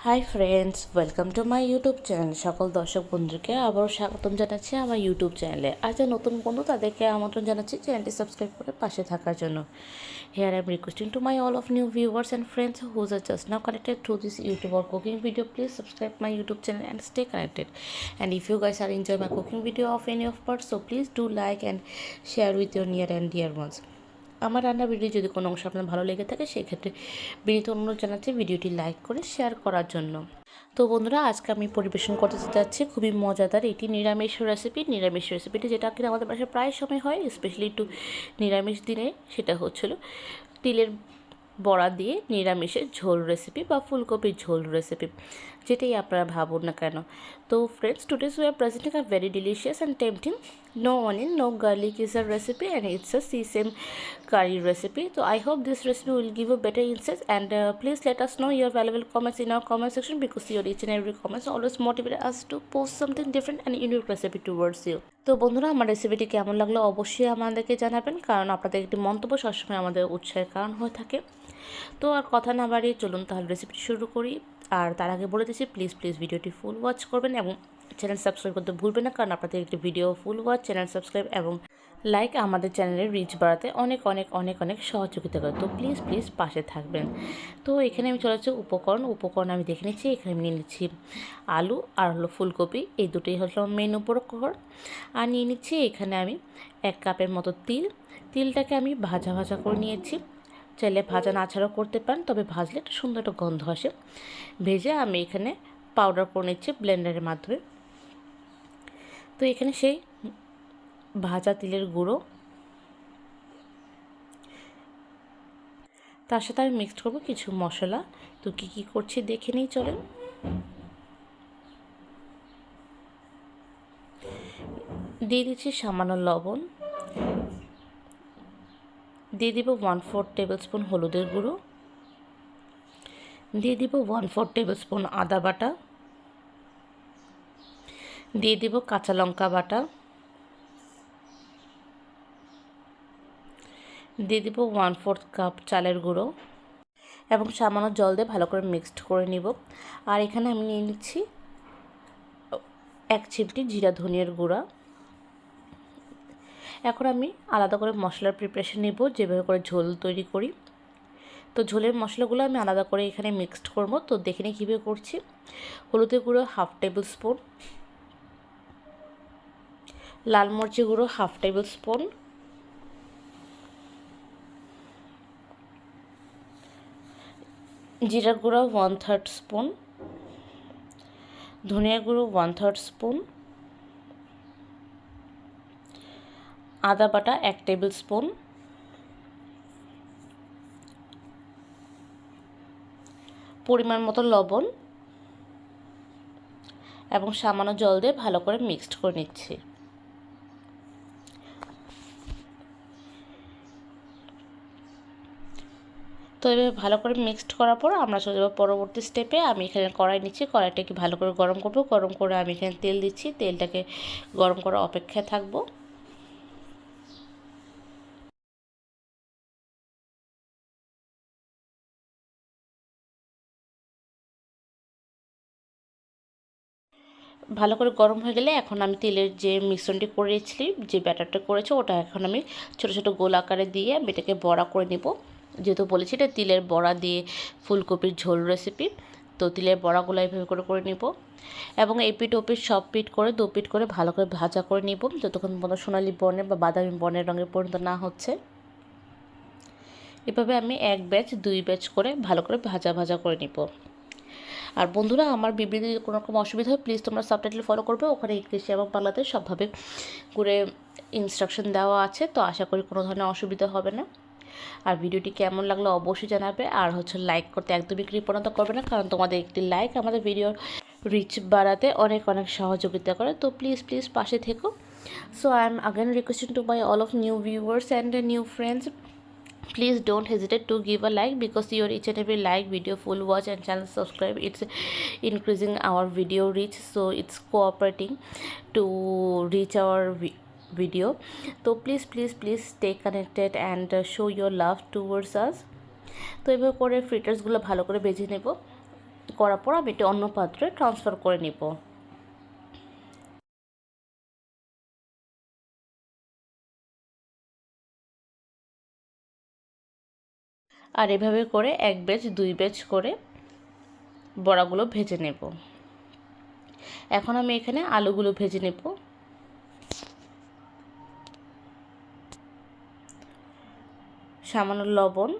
Hi friends, welcome to my YouTube channel. সকল দর্শক বন্ধুকে আবারও স্বাগতম জানাচ্ছি আমার ইউটিউব চ্যানেলে। আর যারা নতুন বন্ধু তাদেরকে আমন্ত্রণ জানাচ্ছি চ্যানেলটি সাবস্ক্রাইব করে পাশে থাকার জন্য। Here I am requesting to my all of new viewers and friends whose are just now connected through this YouTube or cooking video. Please subscribe my YouTube channel and stay connected. And if you guys are enjoying my cooking video of any of parts, so please do like and share with your near and dear ones. আমার রান্না video যদি কোনো অংশ আপনার ভালো লেগে থাকে সেক্ষেত্রে বিনীত অনুরোধ জানাচ্ছি ভিডিওটি লাইক করে শেয়ার করার জন্য। তো বন্ধুরা, আজকে আমি পরিবেশন করতে যাচ্ছি খুবই মজাদার এটি নিরামিষ রেসিপিটি যেটা কিনা আমাদের বাসায় প্রায় সময় হয়, স্পেশালি একটু নিরামিষ দিনে। সেটা হচ্ছিল তিলের বড়া দিয়ে নিরামিষের ঝোল রেসিপি বা ফুলকপির ঝোল রেসিপি, যেটাই আপনারা ভাবুন না কেন। তো friends, today's we are presenting a very delicious and tempting no onion no garlic is a recipe, and it's a sesame curry recipe. So I hope this recipe will give you better insights, and please let us know your valuable comments in our comment section, because your each and every comments always motivate us to post something different and unique recipe towards you. তো বন্ধুরা, আমার রেসিপিটি কেমন লাগলো অবশ্যই আমাদেরকে জানাবেন, কারণ আপনাদের একটি মন্তব্য সবসময় আমাদের উৎসাহের কারণ হয়ে থাকে। তো আর কথা না বাড়িয়ে চলুন তাহলে রেসিপিটি শুরু করি। আর তার আগে বলে দিচ্ছি, প্লিজ ভিডিওটি ফুল ওয়াচ করবেন এবং চ্যানেল সাবস্ক্রাইব করতে ভুলবেন না, কারণ আপনাদের একটি video full watch, channel subscribe এবং লাইক আমাদের চ্যানেলের রিচ বাড়াতে অনেক অনেক অনেক অনেক সহযোগিতা করে। তো প্লিজ পাশে থাকবেন। তো এখানে আমি চলে যাচ্ছি উপকরণ আমি দেখে নিচ্ছি। এখানে আমি নিয়ে নিচ্ছি আলু আর হলো ফুলকপি, এই দুটোই হলো মেন উপকরণ। আর নিয়ে নিচ্ছি এখানে আমি 1 কাপের মতো তিলটাকে আমি ভাজা করে নিয়েছি। চাইলে ভাজা না ছাড়াও করতে পারেন, তবে ভাজলে একটু সুন্দর একটা গন্ধ আসে। ভেজে আমি এখানে পাউডার করে নিচ্ছি ব্লেন্ডারের মাধ্যমে। তো এখানে সেই ভাজা তিলের গুঁড়ো, তার সাথে আমি মিক্সড করবো কিছু মশলা। তো কী করছি দেখে নিই, চলেন। দিয়ে দিচ্ছি সামান্য লবণ, দিয়ে দিব 1/4 টেবিল স্পুন হলুদের গুঁড়ো, দিয়ে দিব 1/4 টেবিল স্পুন আদা বাটা, দিয়ে দিব কাঁচা লঙ্কা বাটা, দিয়ে দিব 1/4 কাপ চালের গুঁড়ো এবং সামান্য জল দিয়ে ভালো করে মিক্সড করে নিব। আর এখানে আমি নিয়ে নিচ্ছি 1 চিমটি জিরা ধনিয়ার গুঁড়া। এখন আমি আলাদা করে মশলার প্রিপারেশন নেব, যেভাবে করে ঝোল তৈরি করি। তো ঝোলের মশলাগুলো আমি আলাদা করে এখানে মিক্সড করব। তো দেখে নিই কীভাবে করছি। হলুদের গুঁড়ো 1/2 টেবিল স্পুন, লাল মরিচের গুঁড়ো 1/2 টেবিল স্পুন, জিরা গুঁড়ো 1/3 স্পুন, ধনিয়া গুঁড়ো 1/3 স্পুন, আদা বাটা 1 টেবিল স্পুন, পরিমাণ মতো লবণ এবং সামান্য জল দিয়ে ভালো করে মিক্সড করে নিচ্ছি। তো এভাবে ভালো করে মিক্সড করার পর আমরা চলে যাবো পরবর্তী স্টেপে। আমি এখানে কড়াই নিচ্ছি, কড়াইটাকে ভালো করে গরম করব। গরম করে আমি এখানে তেল দিচ্ছি, তেলটাকে গরম করার অপেক্ষায় থাকবো। ভালো করে গরম হয়ে গেলে এখন আমি তেলের যে মিশ্রণটি করেছি, যে ব্যাটারটা করেছি, ওটা এখন আমি ছোটো ছোটো গোল আকারে দিয়ে আমি এটাকে বড়া করে নেব। যেহেতু বলেছি এটা তিলের বড়া দিয়ে ফুলকপির ঝোল রেসিপি, তো তিলের বড়াগুলো এইভাবে করে নেব এবং এই পিঠ ও পিঠ সব পিঠ করে 2 পিঠ করে ভালো করে ভাজা করে নেব, যতক্ষণ পর্যন্ত সোনালি বর্ণের বা বাদামি বর্ণের রঙের পর্যন্ত না হচ্ছে। এভাবে আমি 1 ব্যাচ 2 ব্যাচ করে ভালো করে ভাজা করে নেব। আর বন্ধুরা, আমার বিবৃতি যদি কোনো রকম অসুবিধা হয় প্লিজ তোমরা সাবটাইটেল ফলো করবে, ওখানে ইংলিশে এবং বাংলাতে সবভাবে করে ইনস্ট্রাকশন দেওয়া আছে। তো আশা করি কোনো ধরনের অসুবিধা হবে না। আর ভিডিওটি কেমন লাগলো অবশ্যই জানাবে। আর লাইক করতে একদমই কৃপণতা করবে না, কারণ তোমাদের একটি লাইক আমাদের ভিডিওর রিচ বাড়াতে অনেক সহযোগিতা করে। তো প্লিজ পাশে থেকো। So I am again requesting to my all of new viewers and new friends, please don't hesitate to give a like, because your each and every like, video full watch and channel subscribe, it's increasing our video reach, so it's cooperating to reach our video. So please stay connected and show your love towards us. তো এভাবে করে ফ্রিটার্সগুলো ভালো করে ভেজে নেব। করার পর আমি এটি অন্য পাত্রে ট্রান্সফার করে নিব। আর এভাবে করে 1 ব্যাচ 2 ব্যাচ করে বড়াগুলো ভেজে নেব। এখন আমি এখানে আলুগুলো ভেজে নেব। সামান্য লবণ,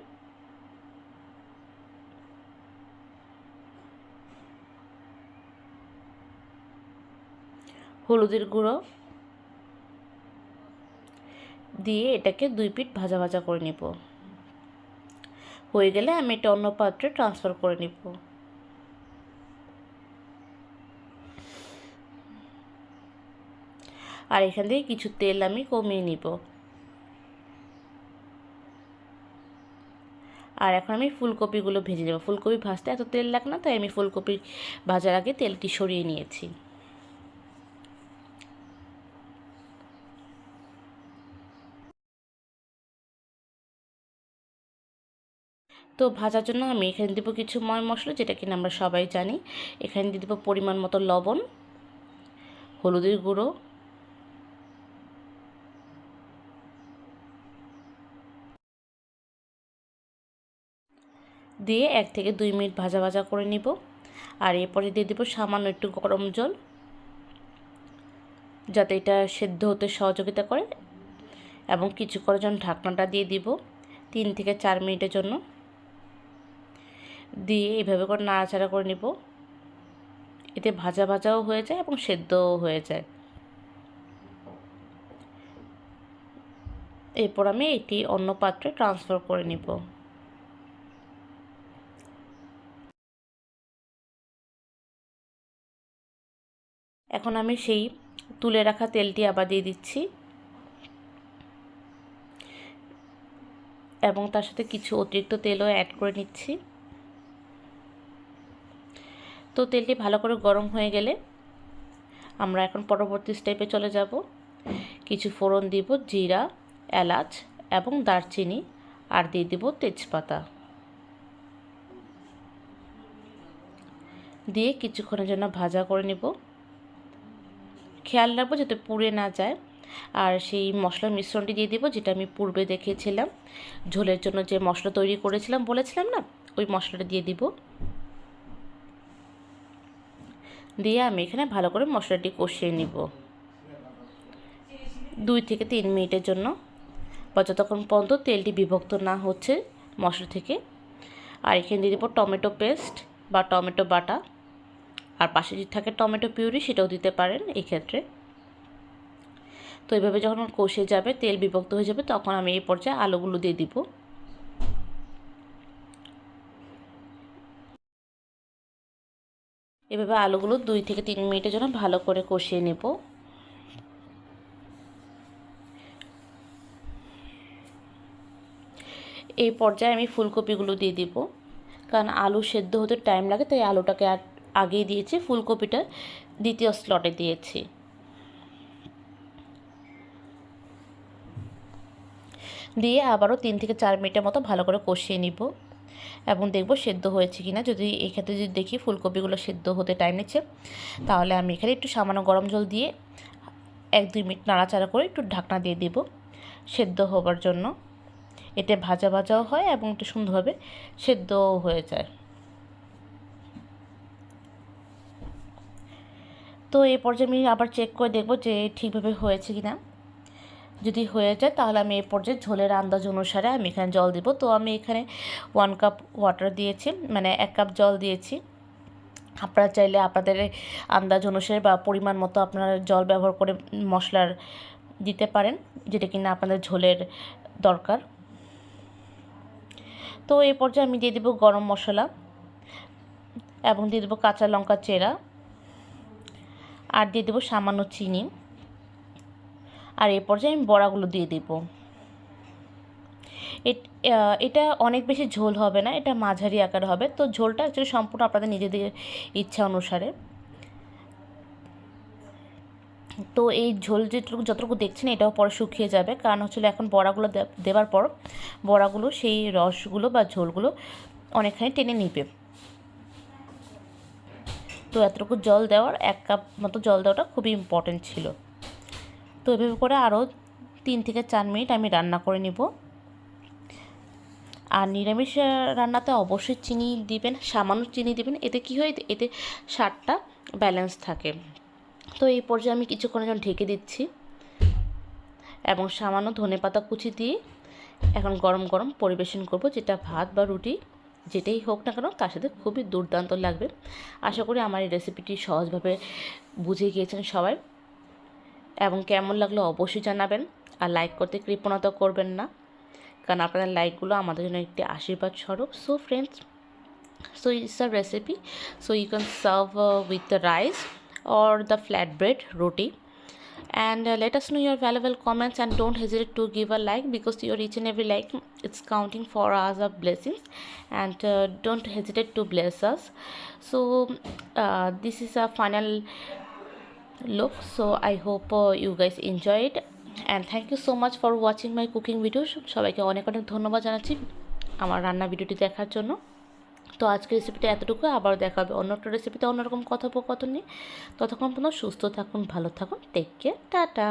হলুদের গুঁড়ো দিয়ে এটাকে 2 পিঠ ভাজা ভাজা করে নিব। হয়ে গেলে আমি এটা অন্য পাত্রে ট্রান্সফার করে নিব। আর এখান থেকে কিছু তেল আমি কমিয়ে নিব। আর এখন আমি ফুলকপিগুলো ভেজে নেব। ফুলকপি ভাজতে এত তেল লাগে না, তাই আমি ফুলকপি ভাজার আগে তেলটি সরিয়ে নিয়েছি। তো ভাজার জন্য আমি এখানে দেবো কিছু ময় মশলা, যেটা কিনা আমরা সবাই জানি। এখানে দিয়ে দেবো পরিমাণ মতো লবণ, হলুদের গুঁড়ো, দিয়ে 1 থেকে 2 মিনিট ভাজা ভাজা করে নিব। আর এরপরে দিয়ে দেবো সামান্য একটু গরম জল, যাতে এটা সেদ্ধ হতে সহযোগিতা করে, এবং কিছুক্ষণের জন্য ঢাকনাটা দিয়ে দিব 3 থেকে 4 মিনিটের জন্য। দিয়ে এইভাবে করে নাড়াচাড়া করে নিব। এতে ভাজা ভাজাও হয়ে যায় এবং সেদ্ধও হয়ে যায়। এরপর আমি এটি অন্য পাত্রে ট্রান্সফার করে নিব। এখন আমি সেই তুলে রাখা তেলটি আবার দিয়ে দিচ্ছি, এবং তার সাথে কিছু অতিরিক্ত তেলও অ্যাড করে নিচ্ছি। তো তেলটি ভালো করে গরম হয়ে গেলে আমরা এখন পরবর্তী স্টেপে চলে যাব। কিছু ফোড়ন দিব, জিরা, এলাচ এবং দারচিনি, আর দিয়ে দিব তেজপাতা। দিয়ে কিছুক্ষণের জন্য ভাজা করে নিব। খেয়াল রাখবো যাতে পুড়ে না যায়। আর সেই মশলার মিশ্রণটি দিয়ে দিব, যেটা আমি পূর্বে দেখিয়েছিলাম। ঝোলের জন্য যে মশলা তৈরি করেছিলাম বলেছিলাম না, ওই মশলাটা দিয়ে দিব। দিয়ে আমি এখানে ভালো করে মশলাটি কষিয়ে নিব 2 থেকে 3 মিনিটের জন্য, বা যতক্ষণ পর্যন্ত তেলটি বিভক্ত না হচ্ছে মশলা থেকে। আর এখানে দিয়ে দেবো টমেটো পেস্ট বা টমেটো বাটা, আর পাশে যদি থাকে টমেটো পিউরি সেটাও দিতে পারেন এই ক্ষেত্রে। তো এইভাবে যখন কষে যাবে, তেল বিভক্ত হয়ে যাবে, তখন আমি এই পর্যায়ে আলুগুলো দিয়ে দিব। এভাবে আলুগুলো 2 থেকে 3 মিনিটের জন্য ভালো করে কষিয়ে নেব। এই পর্যায়ে আমি ফুলকপিগুলো দিয়ে দিব, কারণ আলু সেদ্ধ হতে টাইম লাগে, তাই আলুটাকে আগেই দিয়েছি, ফুলকপিটা দ্বিতীয় স্লটে দিয়েছি। দিয়ে আবারও 3 থেকে 4 মিনিটের মতো ভালো করে কষিয়ে নিব, এবং দেখব সেদ্ধ হয়েছে কিনা। যদি এক্ষেত্রে যদি দেখি ফুলকপিগুলো সেদ্ধ হতে টাইম নিচ্ছে, তাহলে আমি এখানে একটু সামান্য গরম জল দিয়ে 1-2 মিনিট নাড়াচাড়া করে একটু ঢাকনা দিয়ে দেব সেদ্ধ হবার জন্য। এতে ভাজা ভাজাও হয় এবং একটু সুন্দরভাবে সেদ্ধও হয়ে যায়। তো এই পর্যায়ে আমি আবার চেক করে দেখব যে ঠিকভাবে হয়েছে কিনা। যদি হয়ে যায় তাহলে আমি এই পর্যায়ে ঝোলের আন্দাজ অনুসারে আমি এখানে জল দিব। তো আমি এখানে 1 কাপ ওয়াটার দিয়েছি, মানে 1 কাপ জল দিয়েছি। আপনারা চাইলে আপনাদের আন্দাজ অনুসারে বা পরিমাণ মতো আপনারা জল ব্যবহার করে মশলার দিতে পারেন, যেটা কিনা আপনাদের ঝোলের দরকার। তো এই পর্যায়ে আমি দিয়ে দেবো গরম মশলা, এবং দিয়ে দেবো কাঁচা লঙ্কা চেরা, আর দিয়ে দেবো সামান্য চিনি। আর এই পর্যায়ে আমি বড়াগুলো দিয়ে দেব। এটা অনেক বেশি ঝোল হবে না, এটা মাঝারি আকার হবে। তো ঝোলটা অ্যাকচুয়ালি সম্পূর্ণ আপনাদের নিজেদের ইচ্ছা অনুসারে। তো এই ঝোল যতটুকু দেখছেন এটাও পরে শুকিয়ে যাবে, কারণ হচ্ছে এখন বড়াগুলো দেওয়ার পর বড়াগুলো সেই রসগুলো বা ঝোলগুলো অনেকখানি টেনে নিবে। তো এতটুকু জল দেওয়ার 1 কাপ মতো জল দেওয়াটা খুবই ইম্পর্টেন্ট ছিল। তো এভাবে করে আরও 3 থেকে 4 মিনিট আমি রান্না করে নিব। আর নিরামিষ রান্নাতে অবশ্যই চিনি দিবেন, সামান্য চিনি দিবেন। এতে কি হয়, এতে স্বাদটা ব্যালেন্স থাকে। তো এই পর্যায়ে আমি কিছুক্ষণের জন্য ঢেকে দিচ্ছি এবং সামান্য ধনেপাতা কুচি দিয়ে এখন গরম গরম পরিবেশন করব, যেটা ভাত বা রুটি যেটাই হোক না কেন তার সাথে খুবই দুর্দান্ত লাগবে। আশা করি আমার এই রেসিপিটি সহজভাবে বুঝে গিয়েছেন সবাই, এবং কেমন লাগলো অবশ্যই জানাবেন। আর লাইক করতে কৃপণতা করবেন না, কারণ আপনাদের লাইকগুলো আমাদের জন্য একটি আশীর্বাদ স্বরূপ। So friends, so it's a recipe, so you can serve with the rice or the flatbread roti. And let us know your valuable comments, and don't hesitate to give a like, because your each and every like, it's counting for us of blessings. And don't hesitate to bless us. So this is a final look, so I hope you guys enjoy it, and thank you so much for watching my cooking videos. সবাইকে অনেক অনেক ধন্যবাদ জানাচ্ছি আমার রান্না ভিডিওটি দেখার জন্য। তো আজকের রেসিপিটা এতটুকু, আবার দেখা হবে অন্য একটা রেসিপিতে অন্যরকম কথোপকথন নিয়ে। ততক্ষণ পর্যন্ত সুস্থ থাকুন, ভালো থাকুন, টেক কেয়ার, টাটা।